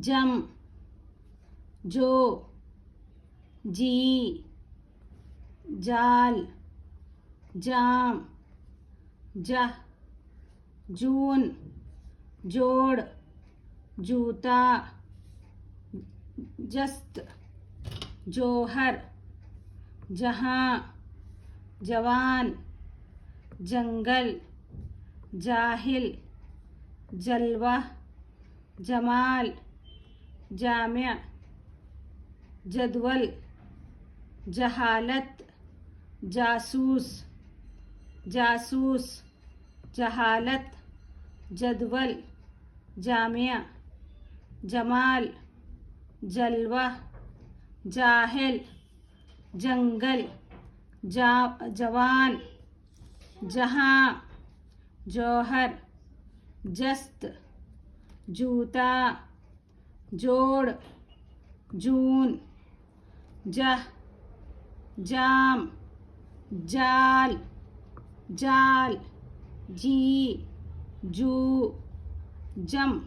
जम जो जी जाल जाम जह जून जोड़ जूता जस्त जोहर जहां जवान जंगल जाहिल जलवा जमाल जामिया जदवल जहालत जासूस जासूस जहालत जदवल जामिया जमाल जलवा जाहिल जंगल जवान जहां जौहर जस्त जूता जोड़ जून जह जाम जाल जाल जी जू जम